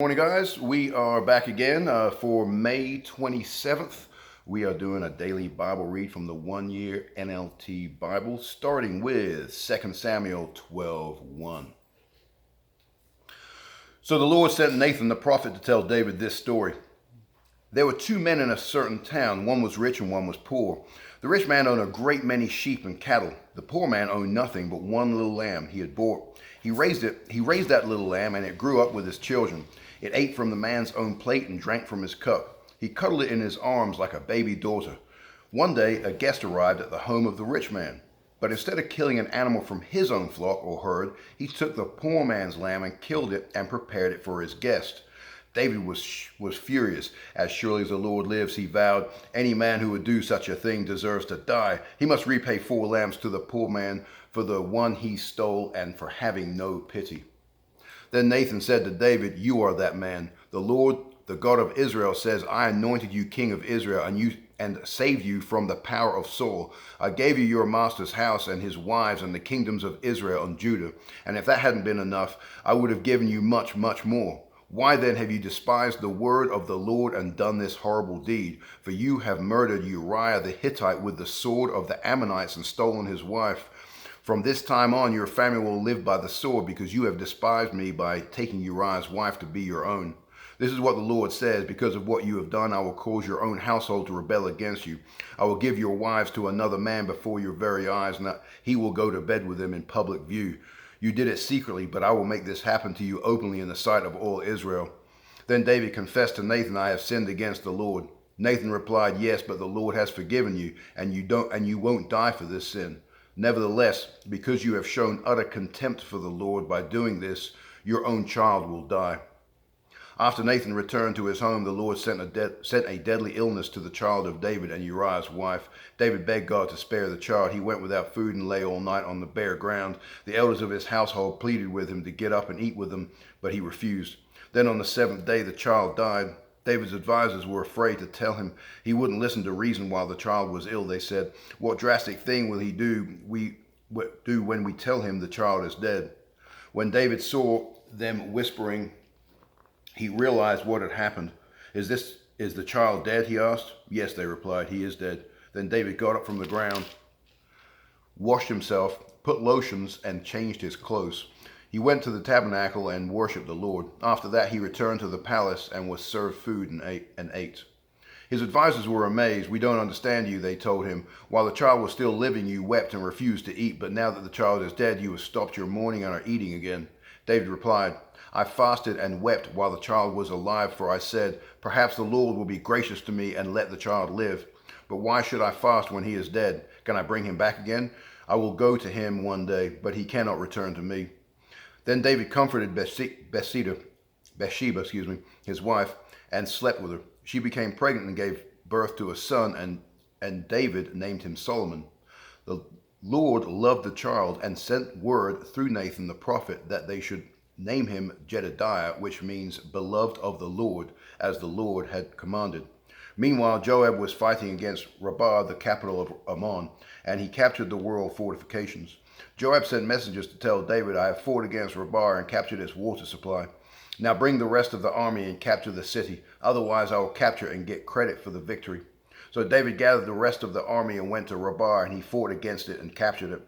Morning, guys. We are back again for May 27th. We are doing a daily Bible read from the 1 year NLT Bible, starting with 2 Samuel 12:1. So the Lord sent Nathan the prophet to tell David this story. There were two men in a certain town. One was rich and one was poor. The rich man owned a great many sheep and cattle. The poor man owned nothing but one little lamb he had bought. He raised that little lamb, and it grew up with his children. It ate from the man's own plate and drank from his cup. He cuddled it in his arms like a baby daughter. One day, a guest arrived at the home of the rich man. But instead of killing an animal from his own flock or herd, he took the poor man's lamb and killed it and prepared it for his guest. David was furious. As surely as the Lord lives, he vowed, any man who would do such a thing deserves to die. He must repay 4 lambs to the poor man for the one he stole and for having no pity. Then Nathan said to David, you are that man. The Lord, the God of Israel, says, I anointed you king of Israel and saved you from the power of Saul. I gave you your master's house and his wives and the kingdoms of Israel and Judah. And if that hadn't been enough, I would have given you much, much more. Why then have you despised the word of the Lord and done this horrible deed? For you have murdered Uriah the Hittite with the sword of the Ammonites and stolen his wife. From this time on, your family will live by the sword, because you have despised me by taking Uriah's wife to be your own. This is what the Lord says, because of what you have done, I will cause your own household to rebel against you. I will give your wives to another man before your very eyes, and he will go to bed with them in public view. You did it secretly, but I will make this happen to you openly in the sight of all Israel. Then David confessed to Nathan, I have sinned against the Lord. Nathan replied, yes, but the Lord has forgiven you, and you won't die for this sin. Nevertheless, because you have shown utter contempt for the Lord by doing this, your own child will die. After Nathan returned to his home, the Lord sent a deadly illness to the child of David and Uriah's wife. David begged God to spare the child. He went without food and lay all night on the bare ground. The elders of his household pleaded with him to get up and eat with them, but he refused. Then on the 7th day, the child died. David's advisors were afraid to tell him. He wouldn't listen to reason while the child was ill. They said, what drastic thing will he do when we tell him the child is dead? When David saw them whispering, he realized what had happened. Is the child dead? He asked. Yes, they replied, he is dead. Then David got up from the ground, washed himself, put lotions, and changed his clothes. He went to the tabernacle and worshipped the Lord. After that, he returned to the palace and was served food and ate. His advisors were amazed. We don't understand you, they told him. While the child was still living, you wept and refused to eat, but now that the child is dead, you have stopped your mourning and are eating again. David replied, I fasted and wept while the child was alive, for I said, perhaps the Lord will be gracious to me and let the child live. But why should I fast when he is dead? Can I bring him back again? I will go to him one day, but he cannot return to me. Then David comforted Bathsheba, his wife, and slept with her. She became pregnant and gave birth to a son, and David named him Solomon. The Lord loved the child and sent word through Nathan the prophet that they should name him Jedediah, which means beloved of the Lord, as the Lord had commanded. Meanwhile, Joab was fighting against Rabbah, the capital of Ammon, and he captured the wall fortifications. Joab sent messengers to tell David, I have fought against Rabbah and captured its water supply. Now bring the rest of the army and capture the city. Otherwise I will capture and get credit for the victory. So David gathered the rest of the army and went to Rabbah, and he fought against it and captured it.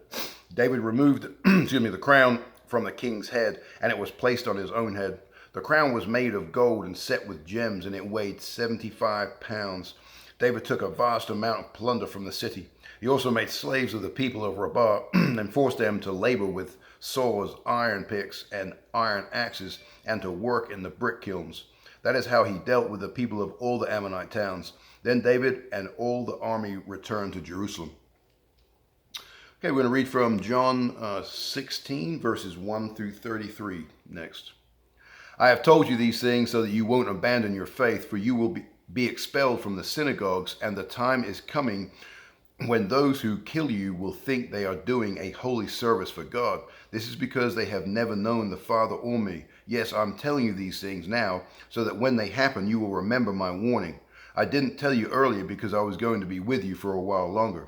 David removed the crown from the king's head, and it was placed on his own head. The crown was made of gold and set with gems, and it weighed 75 pounds. David took a vast amount of plunder from the city. He also made slaves of the people of Rabbah and forced them to labor with saws, iron picks, and iron axes, and to work in the brick kilns. That is how he dealt with the people of all the Ammonite towns. Then David and all the army returned to Jerusalem. Okay, we're going to read from John 16, verses 1 through 33 next. I have told you these things so that you won't abandon your faith, for you will be expelled from the synagogues, and the time is coming when those who kill you will think they are doing a holy service for God. This is because they have never known the Father or me. Yes, I'm telling you these things now, so that when they happen, you will remember my warning. I didn't tell you earlier because I was going to be with you for a while longer.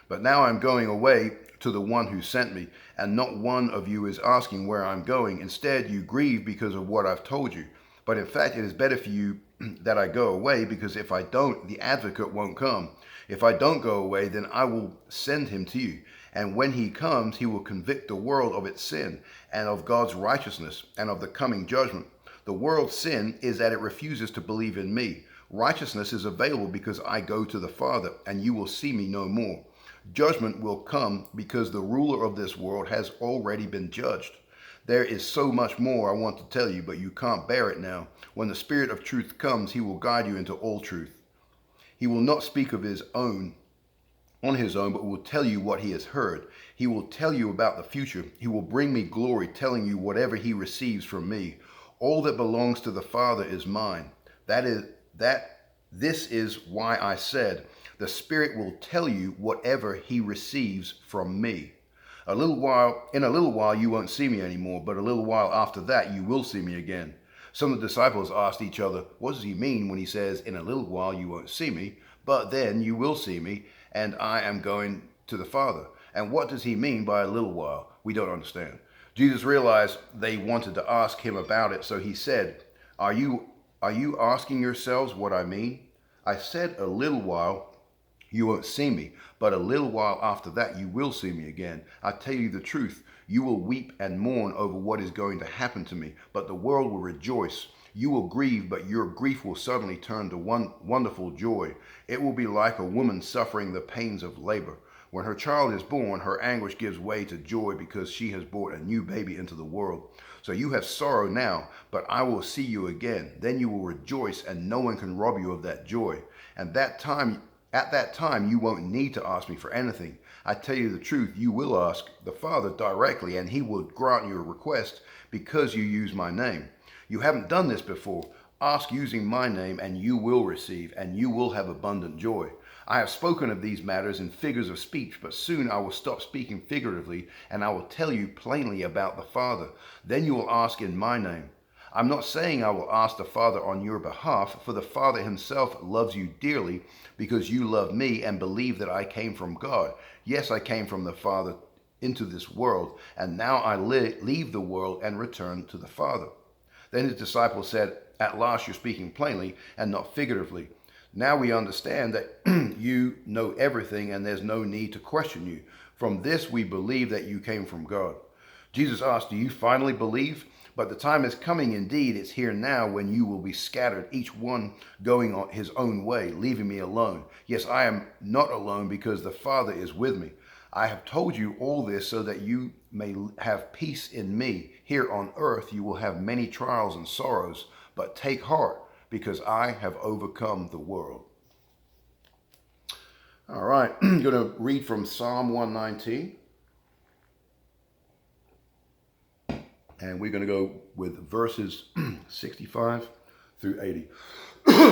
But now I'm going away to the one who sent me, and not one of you is asking where I'm going. Instead, you grieve because of what I've told you. But in fact, it is better for you that I go away, because if I don't, the advocate won't come. If I don't go away, then I will send him to you. And when he comes, he will convict the world of its sin and of God's righteousness and of the coming judgment. The world's sin is that it refuses to believe in me. Righteousness is available because I go to the Father, and you will see me no more. Judgment will come because the ruler of this world has already been judged. There is so much more I want to tell you, but you can't bear it now. When the Spirit of truth comes, he will guide you into all truth. He will not speak of his own on his own, but will tell you what he has heard. He will tell you about the future. He will bring me glory, telling you whatever he receives from me. All that belongs to the Father is mine. This is why I said, the Spirit will tell you whatever he receives from me. In a little while you won't see me anymore, but a little while after that you will see me again. Some of the disciples asked each other, what does he mean when he says, in a little while you won't see me, but then you will see me, and I am going to the Father? And what does he mean by a little while? We don't understand. Jesus realized they wanted to ask him about it, so he said, Are you asking yourselves what I mean? I said a little while you won't see me, but a little while after that you will see me again. I tell you the truth, you will weep and mourn over what is going to happen to me, but the world will rejoice. You will grieve, but your grief will suddenly turn to wonderful joy. It will be like a woman suffering the pains of labor. When her child is born, her anguish gives way to joy because she has brought a new baby into the world. So you have sorrow now, but I will see you again. Then you will rejoice, and no one can rob you of that joy. And at that time, you won't need to ask me for anything. I tell you the truth, you will ask the Father directly, and he will grant your request because you use my name. You haven't done this before. Ask using my name, and you will receive, and you will have abundant joy. I have spoken of these matters in figures of speech, but soon I will stop speaking figuratively, and I will tell you plainly about the Father. Then you will ask in my name. I'm not saying I will ask the Father on your behalf, for the Father himself loves you dearly, because you love me and believe that I came from God. Yes, I came from the Father into this world, and now I leave the world and return to the Father. Then his disciples said, At last you're speaking plainly and not figuratively. Now we understand that you know everything, and there's no need to question you. From this we believe that you came from God. Jesus asked, Do you finally believe? But the time is coming, indeed, it's here now, when you will be scattered, each one going on his own way, leaving me alone. Yes, I am not alone, because the Father is with me. I have told you all this so that you may have peace in me. Here on earth you will have many trials and sorrows, but take heart, because I have overcome the world. All right, I'm going to read from Psalm 119. And we're going to go with verses 65 through 80.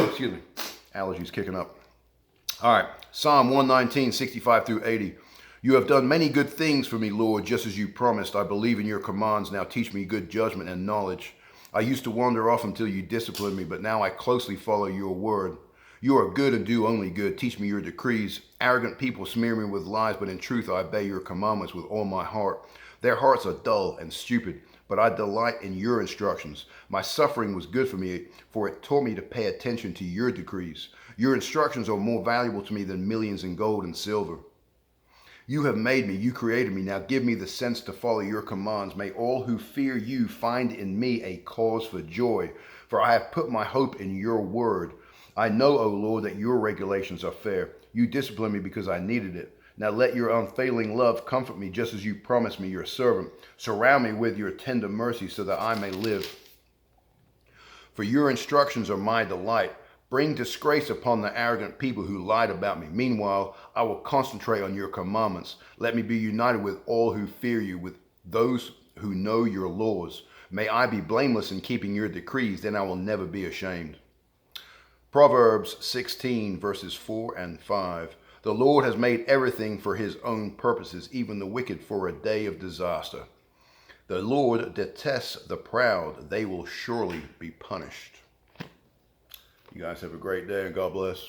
Excuse me, allergies kicking up. All right, Psalm 119, 65 through 80. You have done many good things for me, Lord, just as you promised. I believe in your commands. Now teach me good judgment and knowledge. I used to wander off until you disciplined me, but now I closely follow your word. You are good and do only good. Teach me your decrees. Arrogant people smear me with lies, but in truth I obey your commandments with all my heart. Their hearts are dull and stupid, but I delight in your instructions. My suffering was good for me, for it taught me to pay attention to your decrees. Your instructions are more valuable to me than millions in gold and silver. You have made me, you created me. Now give me the sense to follow your commands. May all who fear you find in me a cause for joy, for I have put my hope in your word. I know, O Lord, that your regulations are fair. You disciplined me because I needed it. Now let your unfailing love comfort me, just as you promised me, your servant. Surround me with your tender mercy so that I may live. For your instructions are my delight. Bring disgrace upon the arrogant people who lied about me. Meanwhile, I will concentrate on your commandments. Let me be united with all who fear you, with those who know your laws. May I be blameless in keeping your decrees, then I will never be ashamed. Proverbs 16, verses 4 and 5. The Lord has made everything for his own purposes, even the wicked for a day of disaster. The Lord detests the proud. They will surely be punished. You guys have a great day, and God bless.